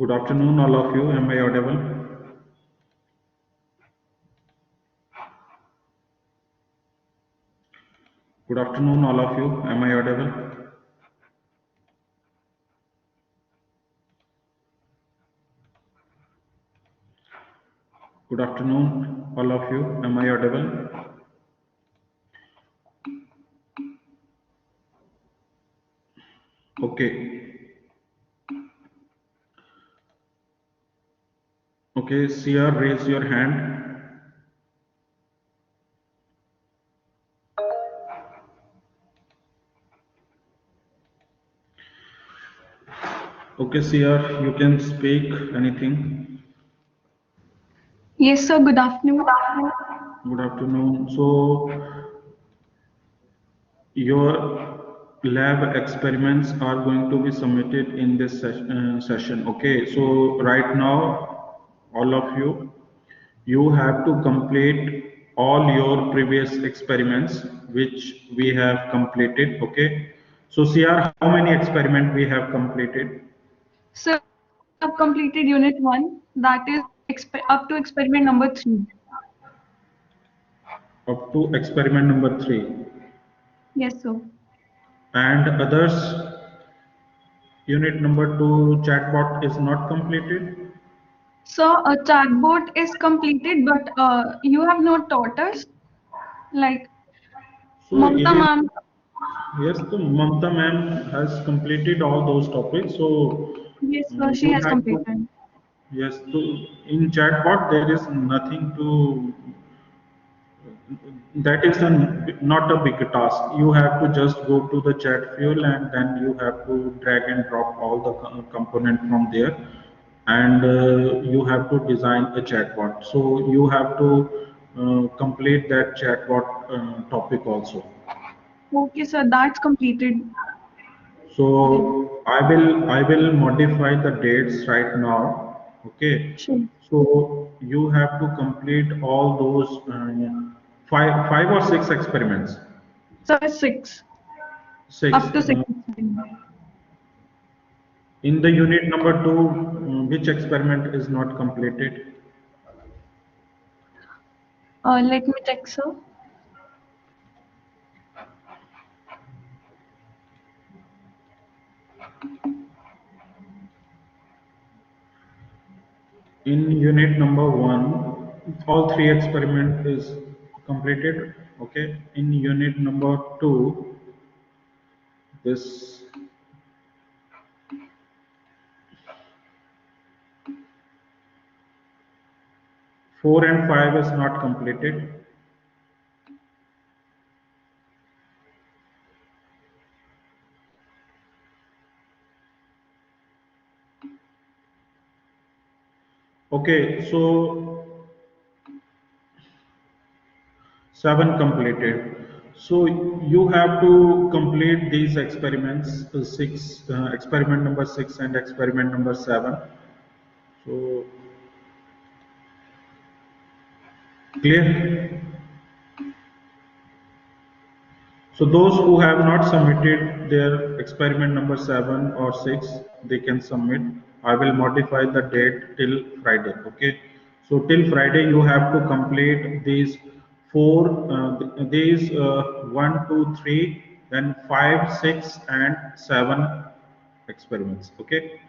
Good afternoon, all of you. Am I audible? Good afternoon, all of you. Am I audible? Good afternoon, all of you. Am I audible? Okay. Okay, Sia, raise your hand. Okay, Sia, you can speak anything. Yes, sir. Good afternoon. Good afternoon. So, your lab experiments are going to be submitted in this session. Okay, so right now, all of you, you have to complete all your previous experiments which we have completed. Okay, so CR, how many experiment we have completed? Sir, we have completed unit 1, that is up to experiment number 3. Up to experiment number 3. Yes, sir. And others, unit number 2 chatbot is not completed. So, a chatbot is completed, but you have not taught us. Like, So it Mamta is, ma'am. yes, so Mamta ma'am has completed all those topics. So Yes, sir. She you has have to, completed. yes, so in chatbot there is nothing to, that is not a big task. You have to just go to the chat fuel and then you have to drag and drop all the component from there, and you have to design a chatbot. So you have to complete that chatbot topic also. Okay, sir. That's completed. Then, So I will modify the dates right now. Okay. sure. So you have to complete all those five or six experiments. Sir, 6. Six. Up to 6 experiment. In the unit number two, which experiment is not completed? Let me check, sir. In unit number one, all three experiment is completed. Okay. In unit number two, this 4 and 5 is not completed. Okay, so 7 completed. So you have to complete these experiments, experiment number 6 and experiment number 7. So clear. So those who have not submitted their experiment number 7 or 6, they can submit. I will modify the date till Friday. Okay. So till Friday, you have to complete these these 1, 2, 3, then 5, 6, and 7 experiments. Okay.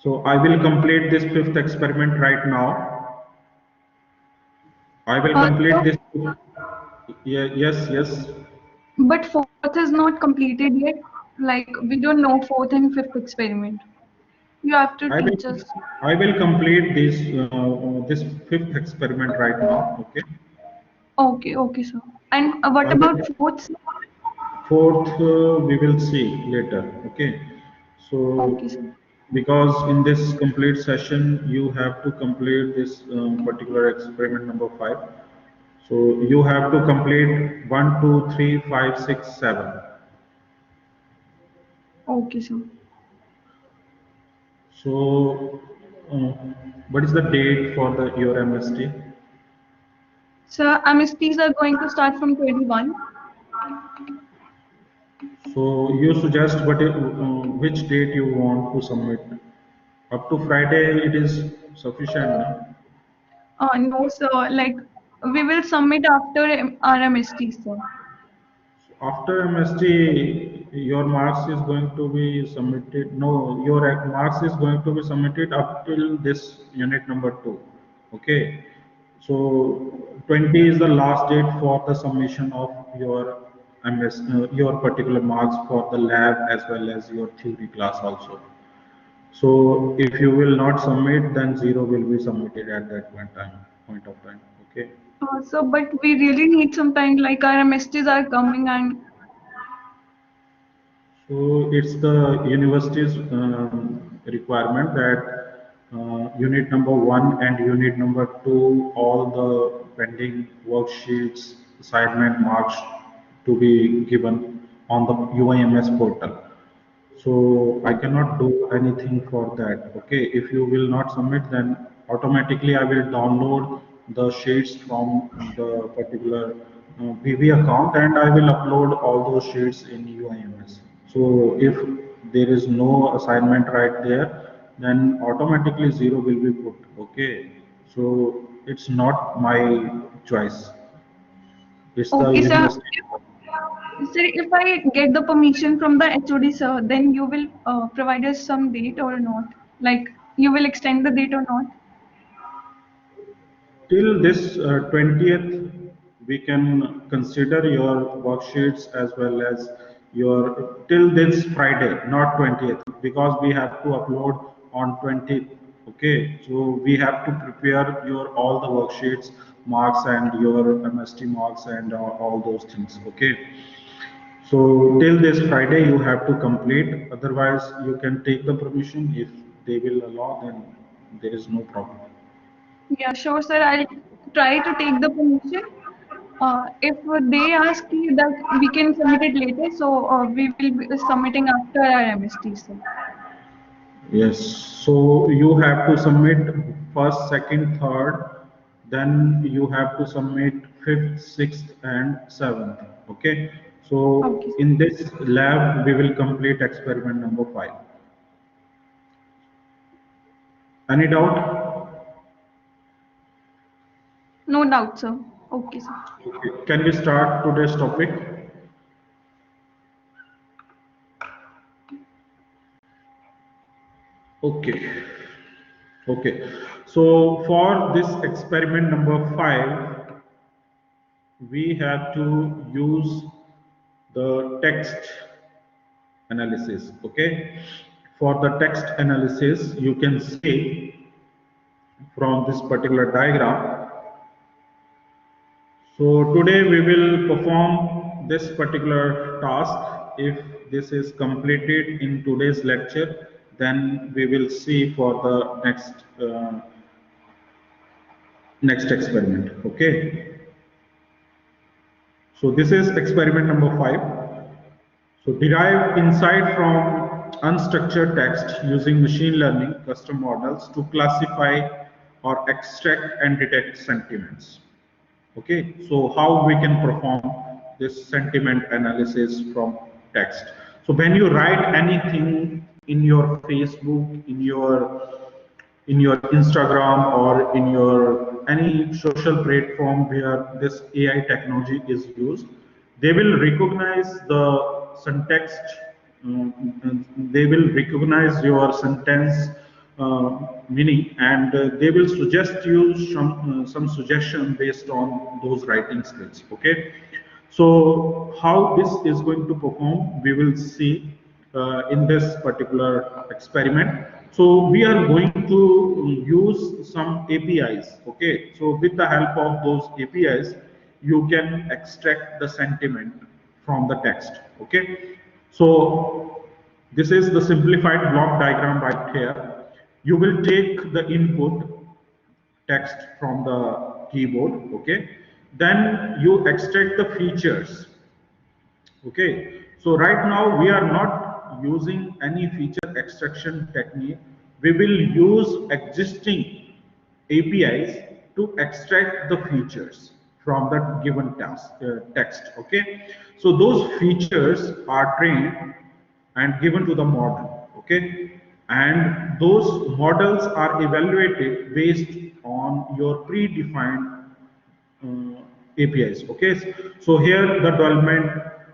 So I will complete this fifth experiment right now. I will complete Sir, this. Yeah, yes, yes. but fourth is not completed yet. Like, we don't know fourth and fifth experiment. You have to I will teach us. I will complete this fifth experiment right now. Okay. Okay, okay, sir. And what I about will fourth, sir? fourth we will see later. Okay. Okay, So sir. because in this complete session you have to complete this particular experiment number 5. So you have to complete 1, 2, 3, 5, 6, 7. Okay, sir. So uh, what is the date for the your MST? Sir, MSTs are going to start from 21. So you suggest which date you want to submit? Up to Friday, it is sufficient, no? No, sir. Like we will submit after RMST, sir. After MST, your marks is going to be submitted. No, your marks is going to be submitted up till this unit number two. Okay. So 20 is the last date for the submission of your your particular marks for the lab as well as your theory class also. So if you will not submit, then zero will be submitted at that point of time. Okay. So, but we really need some time. Like our MSTs are coming, and So it's the university's requirement that unit number one and unit number two, all the pending worksheets, assignment marks to be given on the UIMS portal. So I cannot do anything for that. Okay, if you will not submit, then automatically I will download the sheets from the particular BB account and I will upload all those sheets in UIMS. So if there is no assignment right there, then automatically zero will be put. Okay, so it's not my choice. It's the okay, sir. university. Sir, if I get the permission from the HOD, sir, then you will provide us some date or not? Like you will extend the date or not? Till this 20th, we can consider your worksheets as well as your till this Friday, not 20th, because we have to upload on 20th. Okay, so we have to prepare your all the worksheets, marks, and your MST marks and all those things. Okay, so till this Friday, you have to complete. Otherwise, you can take the permission if they will allow. Then there is no problem. Yeah, sure, sir. I'll try to take the permission. If they ask you that we can submit it later, so we will be submitting after our MST, sir. Yes, so you have to submit first, second, third, then you have to submit fifth, sixth, and seventh. Okay, Okay, so sir. in this lab, we will complete experiment number five. Any doubt? No doubt, sir. Okay, sir. Okay. Can we start today's topic? Okay. Okay. So for this experiment number five, we have to use the text analysis. Okay, for the text analysis you can see from this particular diagram. So today we will perform this particular task. If this is completed in today's lecture, then we will see for the next experiment. Okay, so this is experiment number five. So derive insight from unstructured text using machine learning custom models to classify or extract and detect sentiments. Okay, so how we can perform this sentiment analysis from text. So when you write anything in your Facebook, in your Instagram or in your any social platform where this AI technology is used, they will recognize the syntax, they will recognize your sentence meaning, and they will suggest you some suggestion based on those writing skills. Okay, so how this is going to perform, we will see in this particular experiment. So we are going to use some APIs. Okay, so with the help of those APIs, you can extract the sentiment from the text. Okay, so this is the simplified block diagram right here. You will take the input text from the keyboard. Okay, then you extract the features. Okay, so right now we are not using any feature extraction technique. We will use existing APIs to extract the features from the given text. Okay, so those features are trained and given to the model. Okay, and those models are evaluated based on your predefined APIs. Okay, so here the development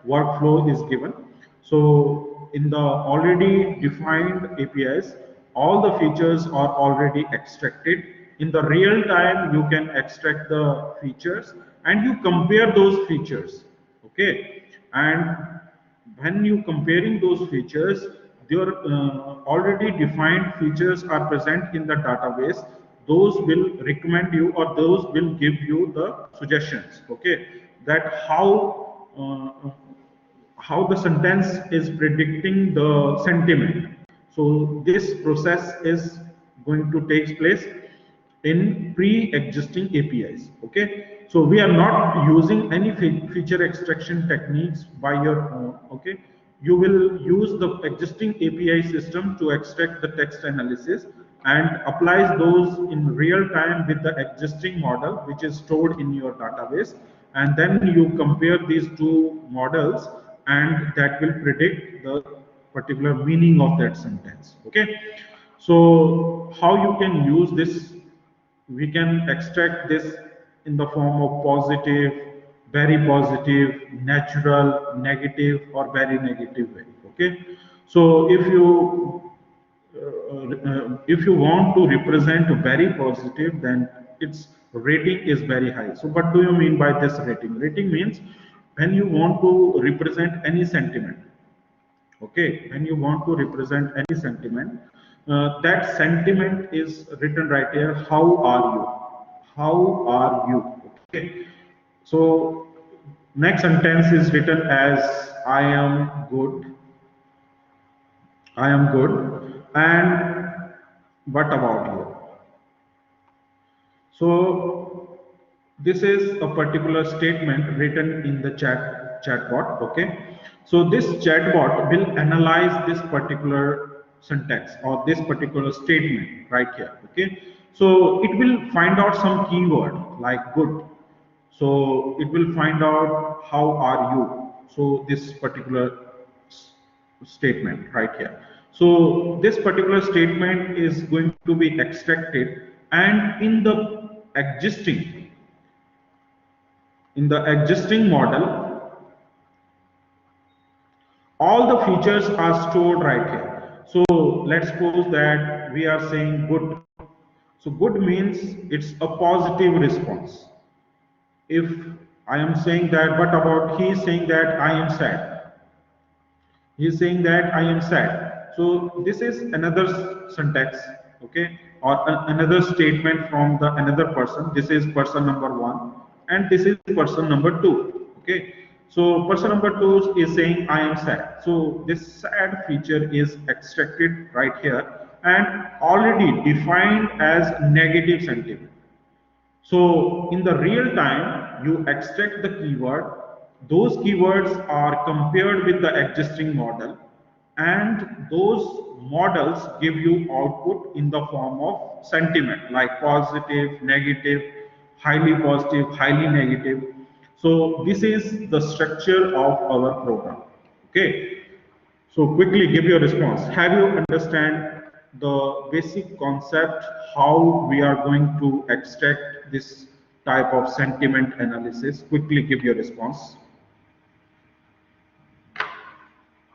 workflow is given. So in the already defined APIs, all the features are already extracted. In the real time, you can extract the features and you compare those features. Okay, and when you comparing those features, your already defined features are present in the database. Those will recommend you, or those will give you the suggestions. Okay, that how the sentence is predicting the sentiment. So this process is going to take place in pre-existing APIs. Okay, so we are not using any feature extraction techniques by your own. Okay, you will use the existing API system to extract the text analysis and applies those in real time with the existing model which is stored in your database, and then you compare these two models and that will predict the particular meaning of that sentence. Okay, so how you can use this? We can extract this in the form of positive, very positive, natural, negative, or very negative way. Okay, so if you want to represent very positive, then its rating is very high. So what do you mean by this rating? Rating means when you want to represent any sentiment. Okay, when you want to represent any sentiment, that sentiment is written right here. How are you? How are you? Okay, so next sentence is written as I am good. I am good. And what about you? So this is a particular statement written in the chatbot. Okay, so this chatbot will analyze this particular syntax or this particular statement right here. Okay, so it will find out some keyword like good. So it will find out how are you. So this particular statement right here. So this particular statement is going to be extracted, and in the existing model, all the features are stored right here. So let's suppose that we are saying good. So good means it's a positive response. If I am saying that, what about he is saying that I am sad? He is saying that I am sad. So this is another syntax, okay, or another statement from the another person. This is person number one, and this is person number two. Okay, so person number two is saying I am sad. So this sad feature is extracted right here and already defined as negative sentiment. So in the real time, you extract the keyword. Those keywords are compared with the existing model, and those models give you output in the form of sentiment like positive, negative, highly positive, highly negative. So this is the structure of our program. Okay. So quickly give your response. Have you understand the basic concept how we are going to extract this type of sentiment analysis? Quickly give your response.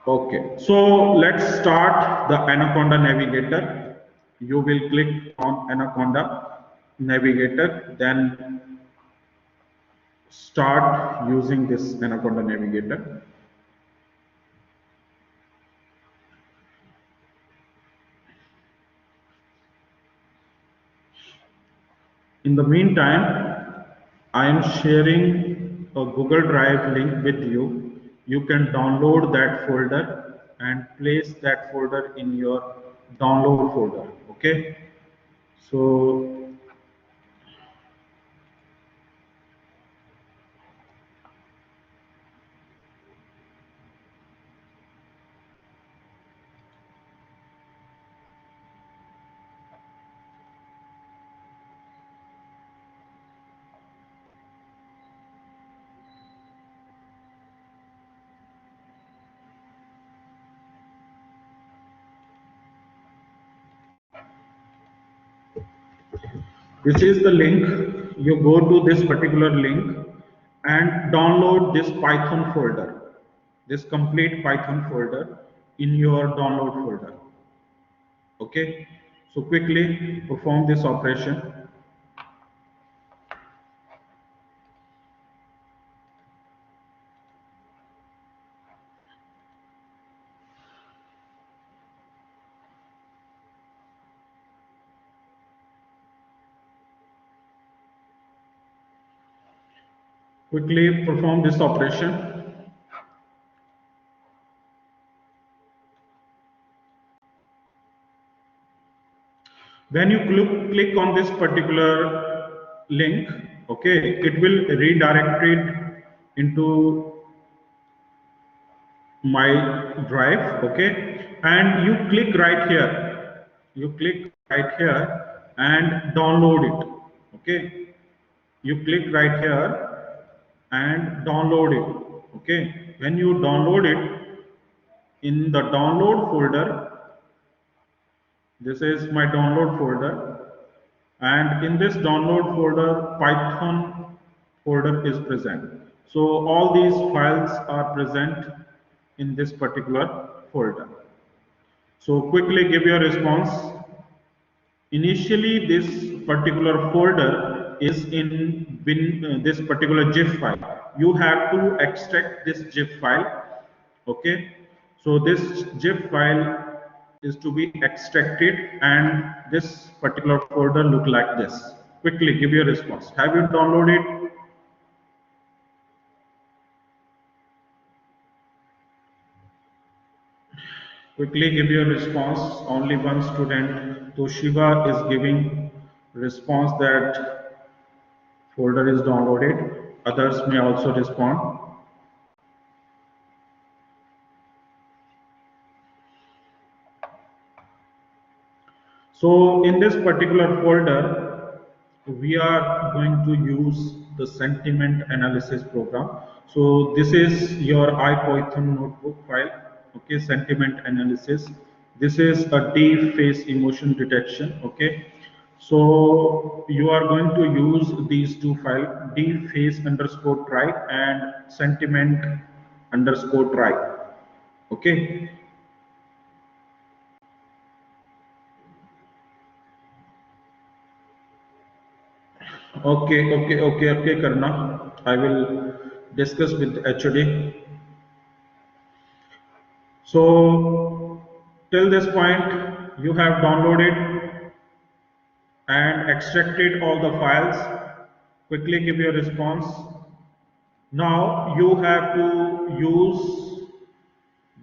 Okay, so let's start the Anaconda Navigator. You will click on Anaconda Navigator, then start using this Anaconda Navigator. In the meantime, I am sharing a Google Drive link with you. You can download that folder and place that folder in your download folder. Okay. So This is the link. You go to this particular link and download this Python folder, this complete Python folder in your download folder. Okay, so quickly perform this operation. Quickly perform this operation. When you click on this particular link, okay, it will redirect it into my drive, okay, and you click right here. You click right here and download it, okay. You click right here and download it, okay. When you download it, in the download folder, this is my download folder, and in this download folder Python folder is present. So all these files are present in this particular folder. So quickly give your response. Initially this particular folder is in this particular zip file. You have to extract this zip file, okay. So this zip file is to be extracted and this particular folder look like this. Quickly give your response. Have you downloaded? Quickly give your response. Only one student, Toshiba, is giving response that folder is downloaded. Others may also respond. So in this particular folder, we are going to use the sentiment analysis program. So this is your IPython notebook file, okay, sentiment analysis. This is a deep face emotion detection, okay. So you are going to use these two files, deep face underscore try and sentiment underscore try, okay. Okay, Karna. I will discuss with HOD. So, till this point, you have downloaded and extracted all the files. Quickly give your response. Now, you have to use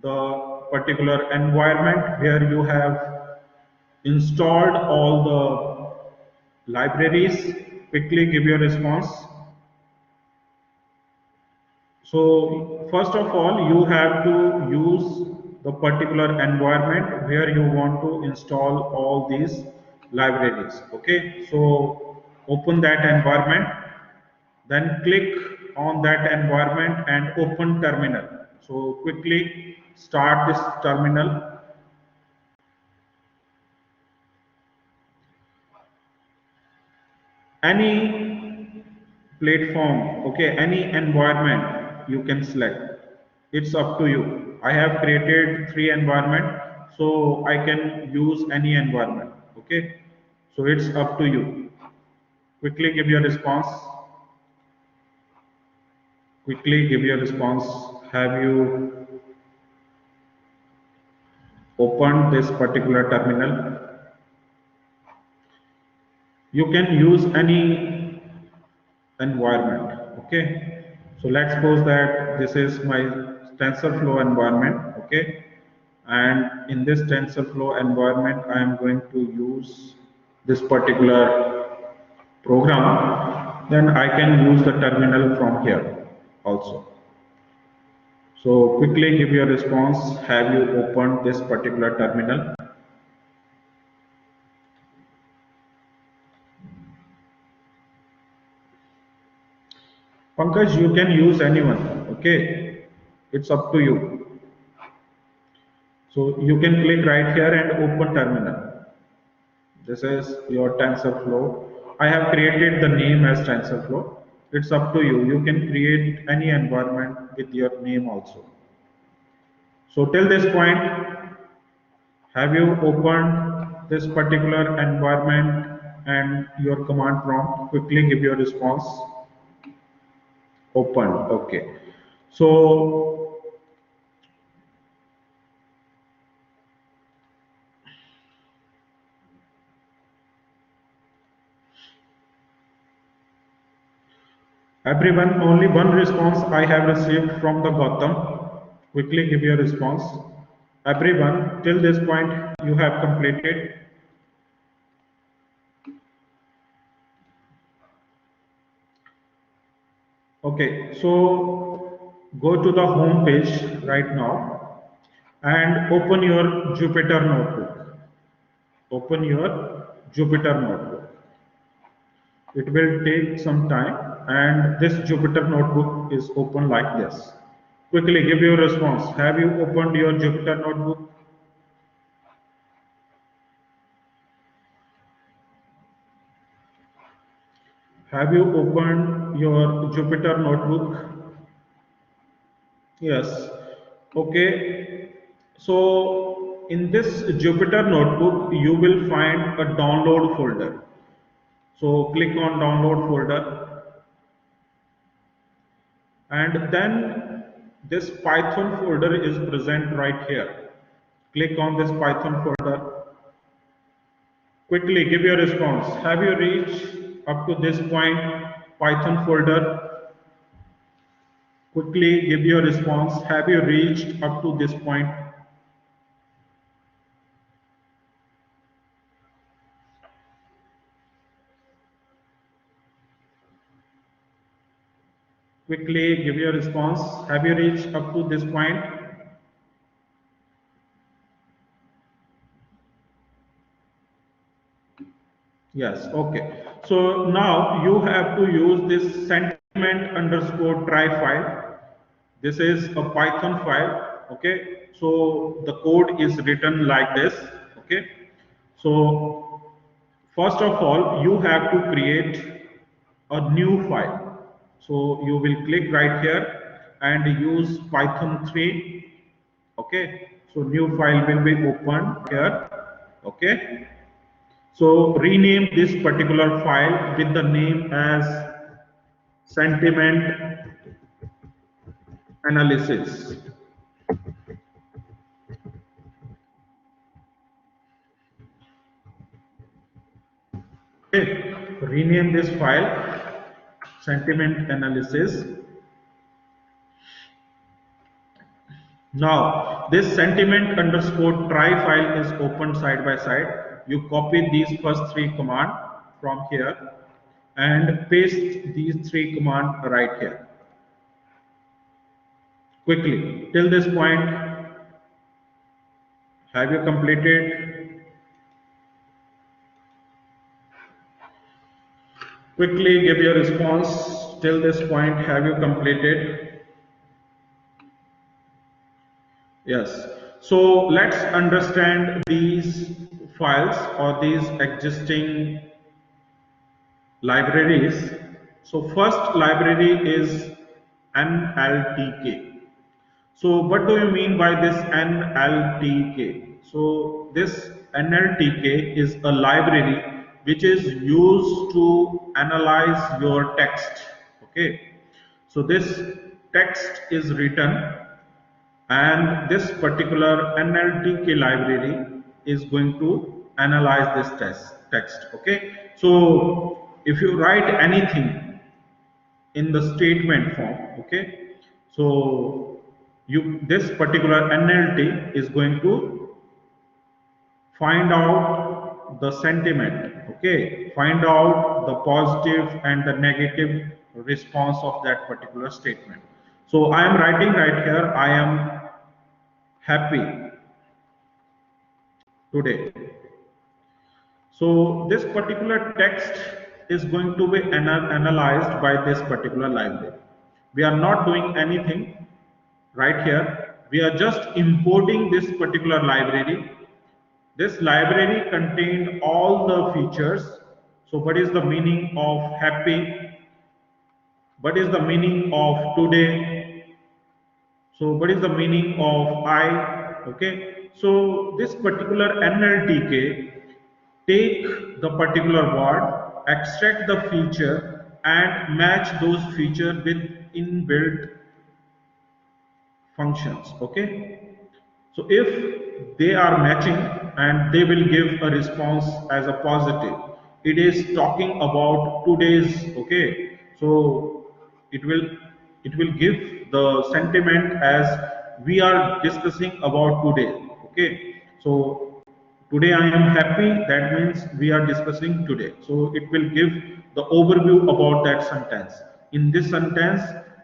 the particular environment where you have installed all the libraries. Quickly give your response. So first of all, you have to use the particular environment where you want to install all these libraries. Okay, so open that environment, then click on that environment and open terminal. So quickly start this terminal. Any platform, okay, any environment you can select. It's up to you. I have created 3 environment, so I can use any environment, okay. So it's up to you. Quickly give your response. Quickly give your response. Have you opened this particular terminal? You can use any environment, okay. So let's suppose that this is my TensorFlow environment, okay, and in this TensorFlow environment I am going to use this particular program. Then I can use the terminal from here also. So quickly give your response. Have you opened this particular terminal? Pankaj, you can use anyone, okay? It's up to you. So you can click right here and open terminal. This is your TensorFlow. I have created the name as TensorFlow. It's up to you. You can create any environment with your name also. So till this point, have you opened this particular environment and your command prompt? Quickly give your response. Open. Okay. So everyone, only one response I have received from the Gautam. Quickly give your response. Everyone, till this point, you have completed. Okay, so go to the home page right now and open your Jupyter notebook. Open your Jupyter notebook. It will take some time, and this Jupyter notebook is open like this. Quickly give your response. Have you opened your Jupyter notebook? Have you opened your Jupyter notebook? Yes. Okay. So in this Jupyter notebook, you will find a download folder. So click on download folder, and then this Python folder is present right here. Click on this Python folder. Quickly give your response. Have you reached up to this point, Python folder? Quickly give your response. Have you reached up to this point? Quickly give your response. Have you reached up to this point? Yes, okay. So now you have to use this sentiment underscore try file. This is a Python file. Okay. So the code is written like this. Okay. So first of all, you have to create a new file. So you will click right here and use Python 3. Okay. So new file will be opened here. Okay. So rename this particular file with the name as sentiment analysis. Okay, rename this file sentiment analysis. Now this sentiment underscore try file is opened side by side. You copy these first three commands from here and paste these three commands right here. Quickly, till this point, have you completed? Quickly give your response. Till this point, have you completed? Yes. So let's understand these files or these existing libraries. So first library is NLTK. So what do you mean by this NLTK? So this NLTK is a library which is used to analyze your text. Okay. So this text is written, and this particular NLTK library is going to analyze this text. Okay. So if you write anything in the statement form, okay, so you this particular NLT is going to find out the sentiment, okay, find out the positive and the negative response of that particular statement. So I am writing right here, I am happy today. So this particular text is going to be analyzed by this particular library. We are not doing anything right here. We are just importing this particular library This library contained all the features. So what is the meaning of happy? What is the meaning of today? So what is the meaning of I? Okay. So this particular NLTK take the particular word, extract the feature and match those features with inbuilt functions. Okay. So if they are matching and they will give a response as a positive, it is talking about today's. Okay. So it will it will give the sentiment as we are discussing about today. Okay. So today I am happy, that means we are discussing today. So it will give the overview about that sentence. In this sentence,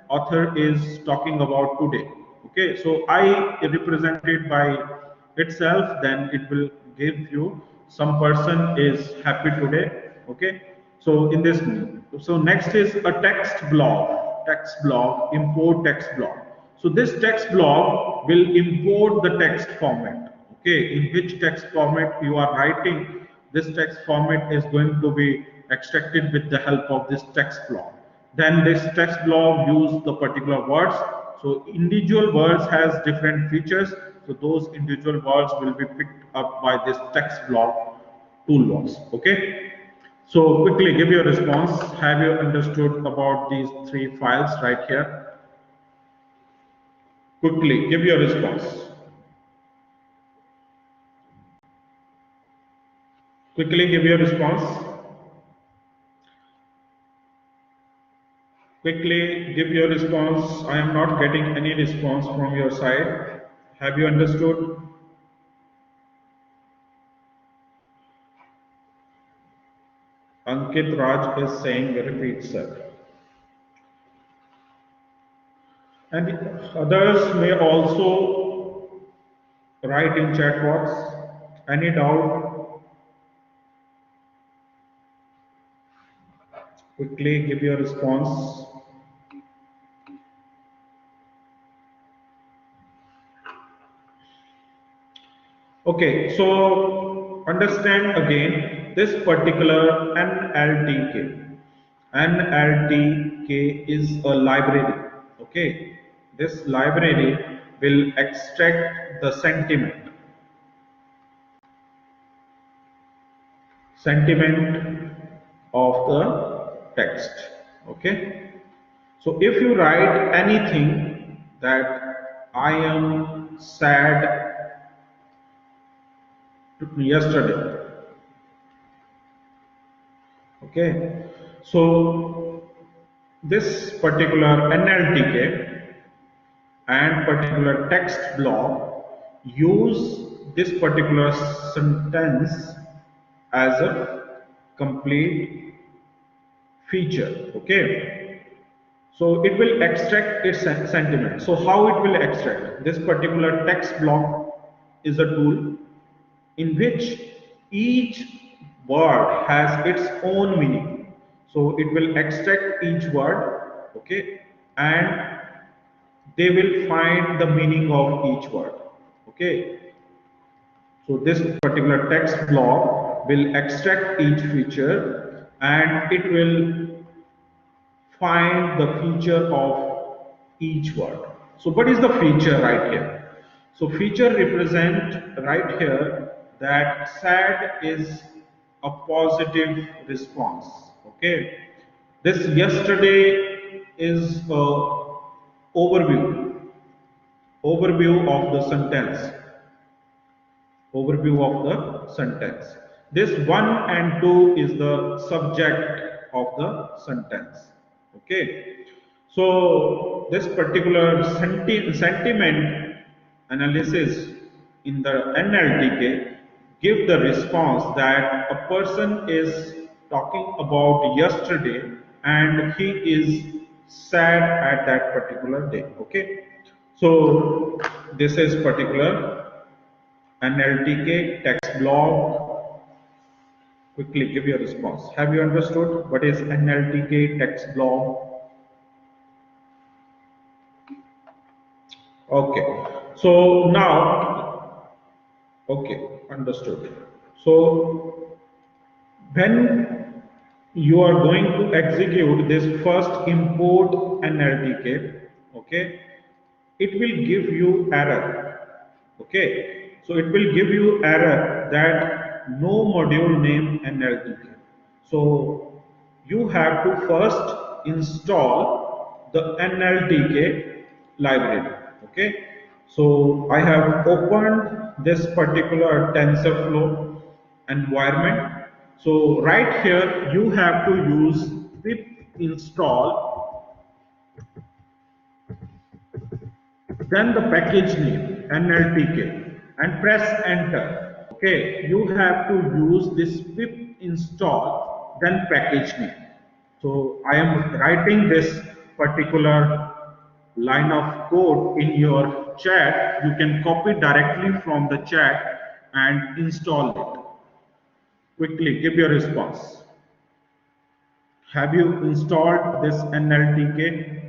author is talking about today. Okay, so I represented by itself, then it will give you some person is happy today. Okay, so in this, so next is a text block, import text block. So this text block will import the text format. Okay, in which text format you are writing, this text format is going to be extracted with the help of this text block. Then this text block use the particular words. So individual words has different features. So those individual words will be picked up by this text block toolbox. Okay. So quickly give your response. Have you understood about these three files right here? Quickly give your response. Quickly give your response. Quickly give your response. I am not getting any response from your side. Have you understood? Ankit Raj is saying repeat, sir. And others may also write in chat box. Any doubt? Quickly give your response. Okay, so understand again this particular NLTK. NLTK is a library. Okay, this library will extract the sentiment of the text. Okay, so if you write anything that I am sad yesterday. Okay, so this particular NLTK and particular text block use this particular sentence as a complete feature. Okay, so it will extract its sentiment. So how it will extract? This particular text block is a tool in which each word has its own meaning. So it will extract each word, okay, and they will find the meaning of each word. Okay, so this particular text block will extract each feature and it will find the feature of each word. So what is the feature right here? So feature represent right here that sad is a positive response. Okay. This yesterday is a overview, overview of the sentence, overview of the sentence. This 1 and 2 is the subject of the sentence. Okay. So this particular sentiment analysis in the NLTK give the response that a person is talking about yesterday and he is sad at that particular day. Okay. So this is particular NLTK text block. Quickly give your response. Have you understood what is NLTK text block? Okay. So now, Okay, understood. So when you are going to execute this first import NLTK, okay, it will give you error. Okay, so it will give you error that no module name NLTK. So you have to first install the NLTK library. Okay, so I have opened this particular TensorFlow environment. So right here you have to use pip install, then the package name NLTK and press enter. Okay, you have to use this pip install, then package name. So I am writing this particular line of code in your chat. You can copy directly from the chat and install it. Quickly give your response. Have you installed this NLTK?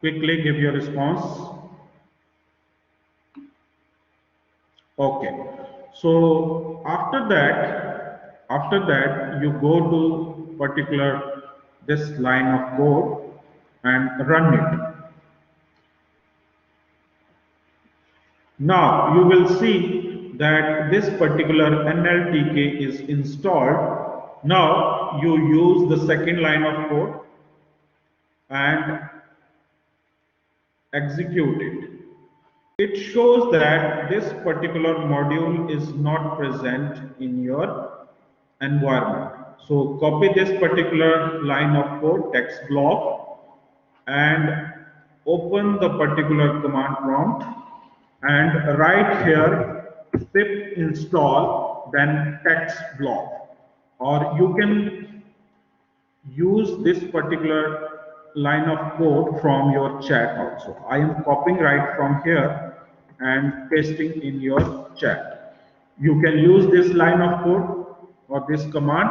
Quickly give your response. Okay, so after that you go to particular this line of code and run it. Now you will see that this particular NLTK is installed. Now you use the second line of code and execute it. It shows that this particular module is not present in your environment. So copy this particular line of code, text block, and open the particular command prompt and write here pip install, then text block. Or you can use this particular line of code from your chat also. I am copying right from here and pasting in your chat. You can use this line of code or this command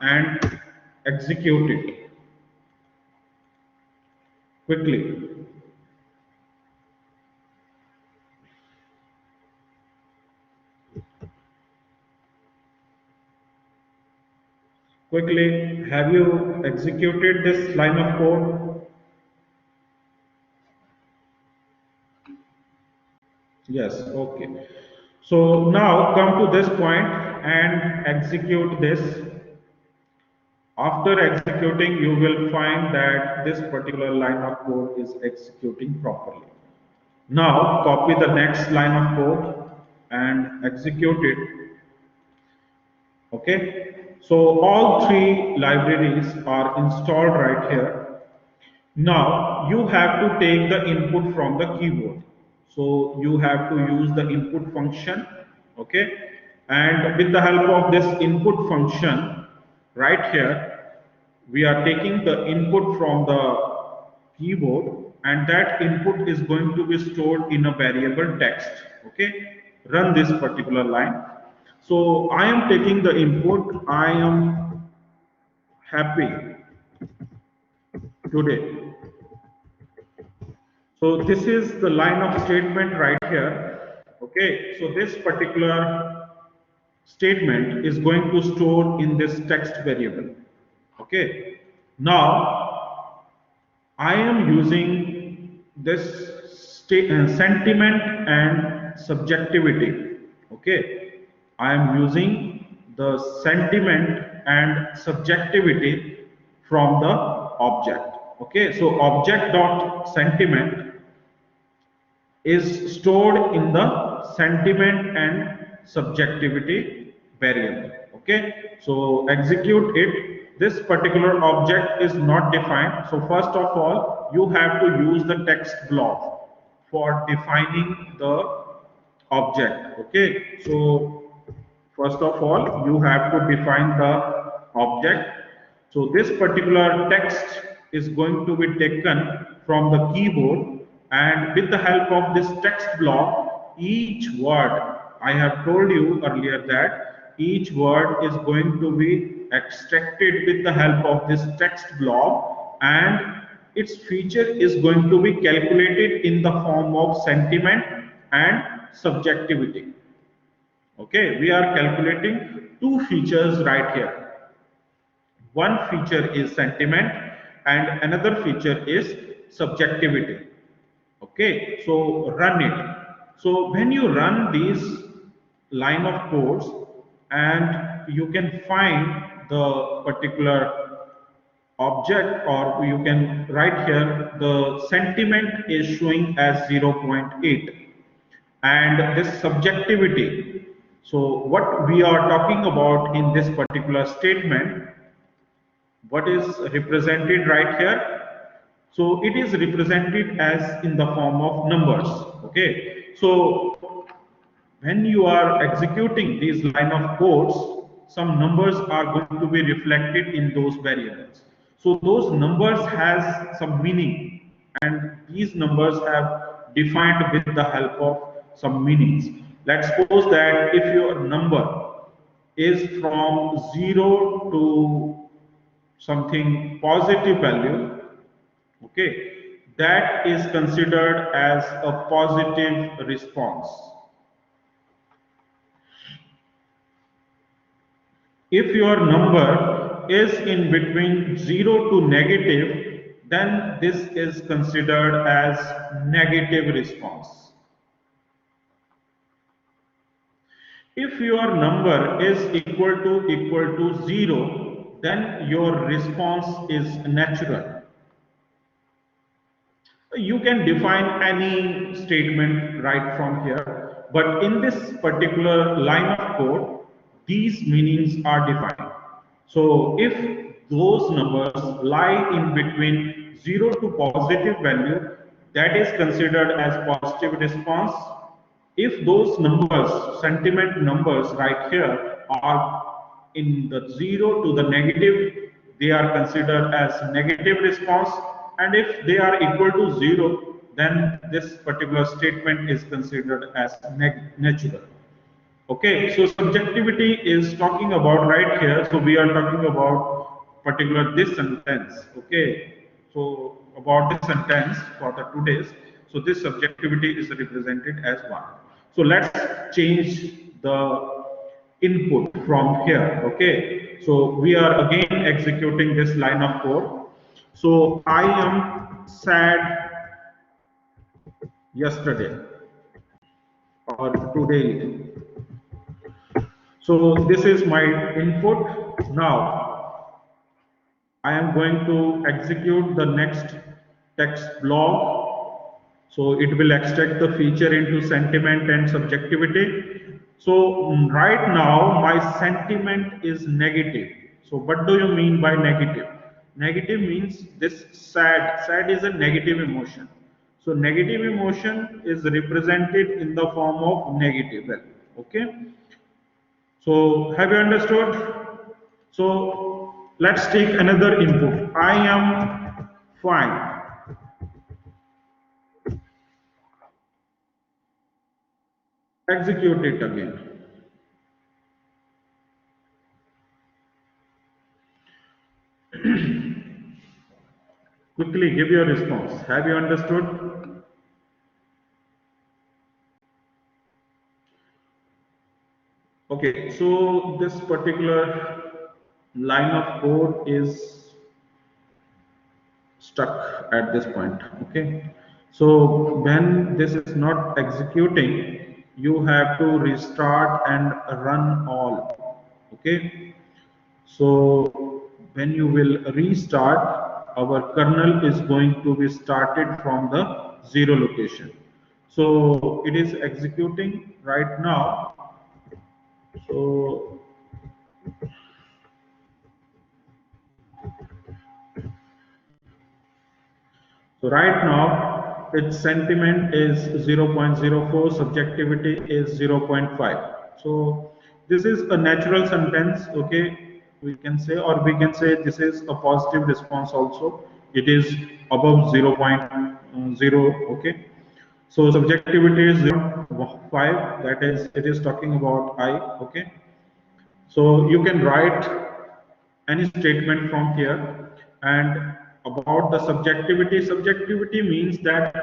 and execute it quickly. Quickly, have you executed this line of code? Yes, okay. So now come to this point and execute this. After executing, you will find that this particular line of code is executing properly. Now copy the next line of code and execute it. Okay. So all three libraries are installed right here. Now you have to take the input from the keyboard. So you have to use the input function. Okay. And with the help of this input function right here, we are taking the input from the keyboard, and that input is going to be stored in a variable text. Okay. Run this particular line. So I am taking the input. I am happy today. So this is the line of statement right here. Okay, so this particular statement is going to store in this text variable. Okay, now I am using this sentiment and subjectivity. Okay, I am using the sentiment and subjectivity from the object. Okay, so object dot sentiment is stored in the sentiment and subjectivity variable. Okay, so execute it. This particular object is not defined. So first of all, you have to use the text block for defining the object. Okay, so first of all, you have to define the object. So this particular text is going to be taken from the keyboard, and with the help of this text block, each word, I have told you earlier that each word is going to be extracted with the help of this text block, and its feature is going to be calculated in the form of sentiment and subjectivity. Okay, we are calculating two features right here. One feature is sentiment and another feature is subjectivity. Okay, so run it. So when you run these line of codes, and you can find the particular object, or you can write here the sentiment is showing as 0.8 and this subjectivity. So what we are talking about in this particular statement, what is represented right here? So it is represented as in the form of numbers. Okay, so when you are executing these line of codes, some numbers are going to be reflected in those variables. So those numbers has some meaning, and these numbers have defined with the help of some meanings. Let's suppose that if your number is from 0 to something positive value, okay, that is considered as a positive response. If your number is in between 0 to negative, then this is considered as negative response. If your number is equal to 0, then your response is natural. You can define any statement right from here, but in this particular line of code, these meanings are defined. So if those numbers lie in between 0 to positive value, that is considered as positive response. If those numbers, sentiment numbers right here, are in the 0 to the negative, they are considered as negative response. And if they are equal to 0, then this particular statement is considered as natural. Okay, so subjectivity is talking about right here. So we are talking about particular this sentence. Okay, so about this sentence for the today's. So this subjectivity is represented as 1. So let's change the input from here. Okay, so we are again executing this line of code. So I am sad yesterday or today. So this is my input. Now I am going to execute the next text block. So it will extract the feature into sentiment and subjectivity. So right now my sentiment is negative. So what do you mean by negative? Negative means this sad. Sad is a negative emotion. So negative emotion is represented in the form of negative value. Okay. So have you understood? So let's take another input. I am fine. Execute it again. Quickly give your response. Have you understood? Okay, so this particular line of code is stuck at this point. Okay, so when this is not executing, you have to restart and run all. Okay, so when you will restart, our kernel is going to be started from the 0 location. So it is executing right now. So right now its sentiment is 0.04, subjectivity is 0.5. So this is a natural sentence, okay, we can say, or we can say this is a positive response also. It is above 0.0, okay. So subjectivity is 0.5, that is, it is talking about I, okay. So you can write any statement from here, and about the subjectivity. Subjectivity means that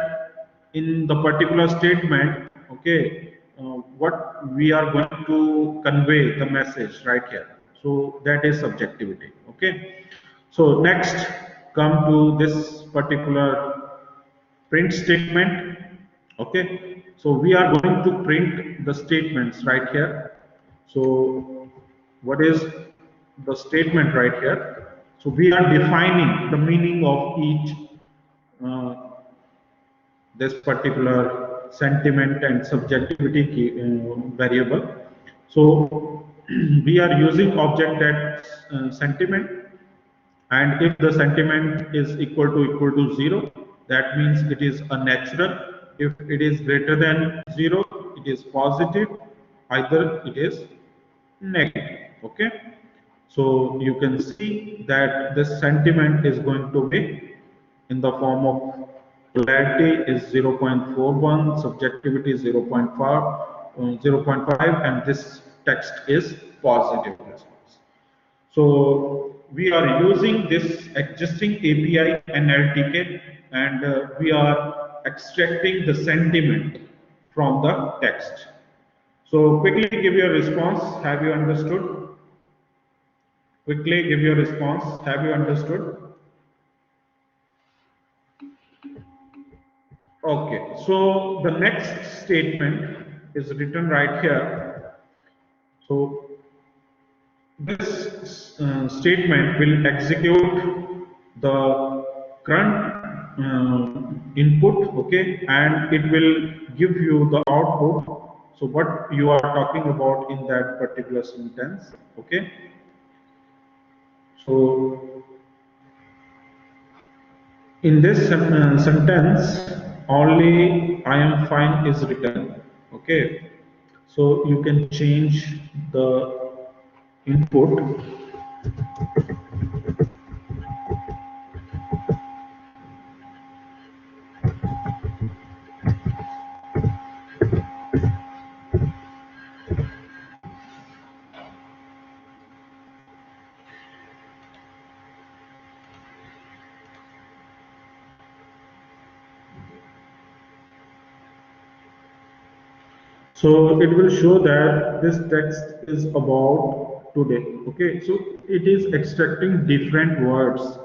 in the particular statement, okay, what we are going to convey the message right here. So that is subjectivity. Okay. So next, come to this particular print statement. Okay, so we are going to print the statements right here. So what is the statement right here? So we are defining the meaning of each uh, this particular sentiment and subjectivity variable. So we are using object that sentiment, and if the sentiment is equal to 0, that means it is a natural. If it is greater than 0, it is positive, either it is negative. Okay, so you can see that this sentiment is going to be in the form of polarity is 0.41, subjectivity is 0.5, and this text is positive response. So we are using this existing API NLTK, and we are extracting the sentiment from the text. So quickly give your response. Have you understood? Quickly give your response. Have you understood? Okay. So the next statement is written right here. So this statement will execute the current input, okay, and it will give you the output. So what you are talking about in that particular sentence, okay. So in this sentence, only I am fine is written, okay. So you can change the input. So it will show that this text is about today. Okay, so it is extracting different words,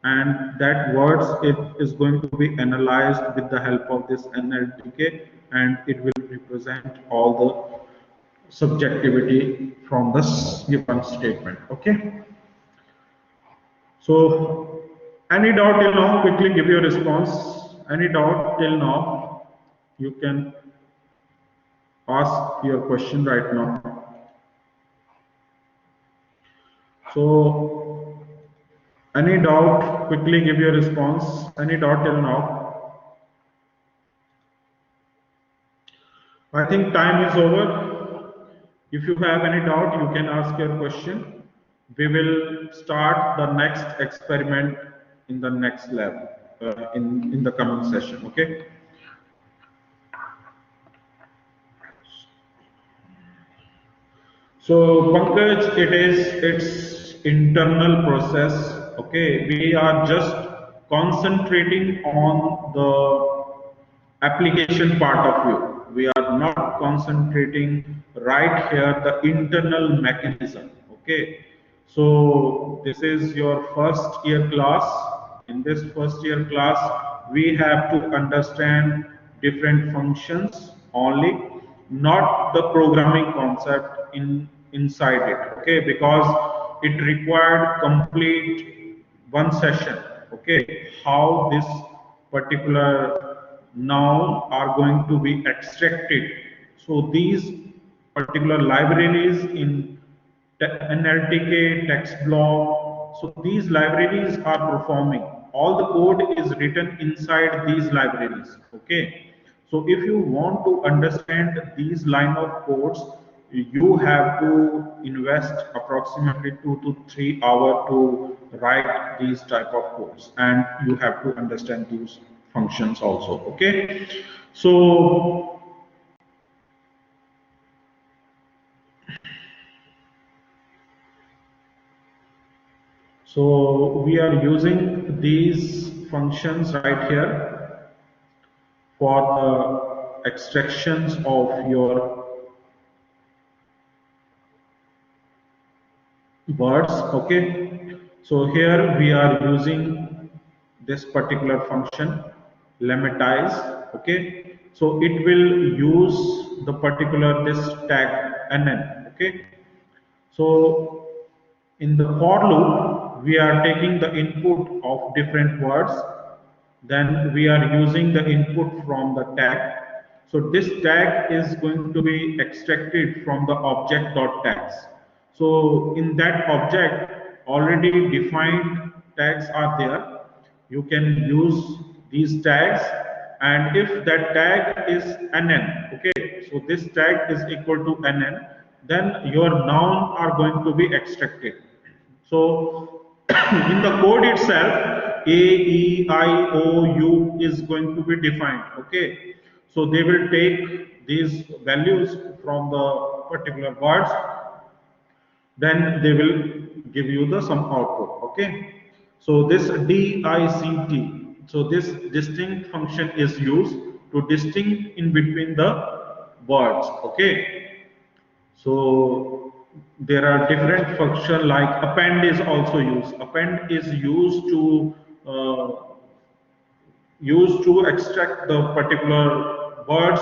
and that words it is going to be analyzed with the help of this NLTK, and it will represent all the subjectivity from this given statement. Okay. So any doubt till now? Quickly give your response. Any doubt till now? You can ask your question right now. So, any doubt? Quickly give your response. Any doubt till now? I think time is over. If you have any doubt, you can ask your question. We will start the next experiment in the next lab in the coming session. Okay. So Pankaj, its internal process. Okay, we are just concentrating on the application part of view. We are not concentrating right here the internal mechanism. Okay, so this is your first year class. In this first year class, we have to understand different functions only, not the programming concept inside it. Okay, because it required complete one session. Okay, how this particular noun are going to be extracted. So these particular libraries in NLTK, text block. So these libraries are performing. All the code is written inside these libraries. Okay. So if you want to understand these line of codes, you have to invest approximately 2 to 3 hours to write these type of codes, and you have to understand these functions also. Okay. So So we are using these functions right here for the extractions of your words. Okay, so here we are using this particular function lematize. Okay, so it will use the particular this tag nn. Okay, so in the for loop we are taking the input of different words, then we are using the input from the tag. So this tag is going to be extracted from the object dot tags. So in that object already defined tags are there. You can use these tags, and if that tag is nn, okay, so this tag is equal to nn, then your noun are going to be extracted. So in the code itself, A, E, I, O, U is going to be defined. Okay. So they will take these values from the particular words, then they will give you the some output. Okay. So this DICT, so this distinct function is used to distinct in between the words. Okay. So there are different function like append is also used. Append is uh, used to extract the particular words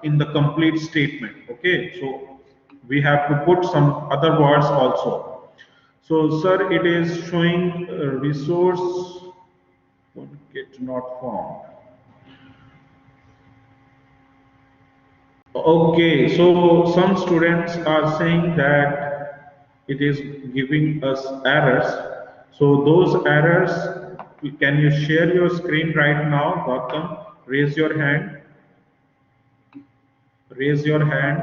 in the complete statement. Okay, so we have to put some other words also. So sir, it is showing resource get not found. Okay, so some students are saying that it is giving us errors. So those errors, can you share your screen right now, Gautam? Raise your hand. Raise your hand.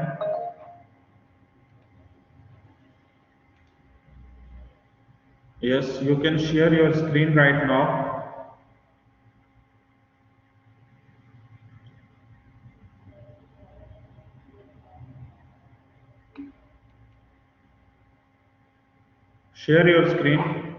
Yes, you can share your screen right now. Share your screen.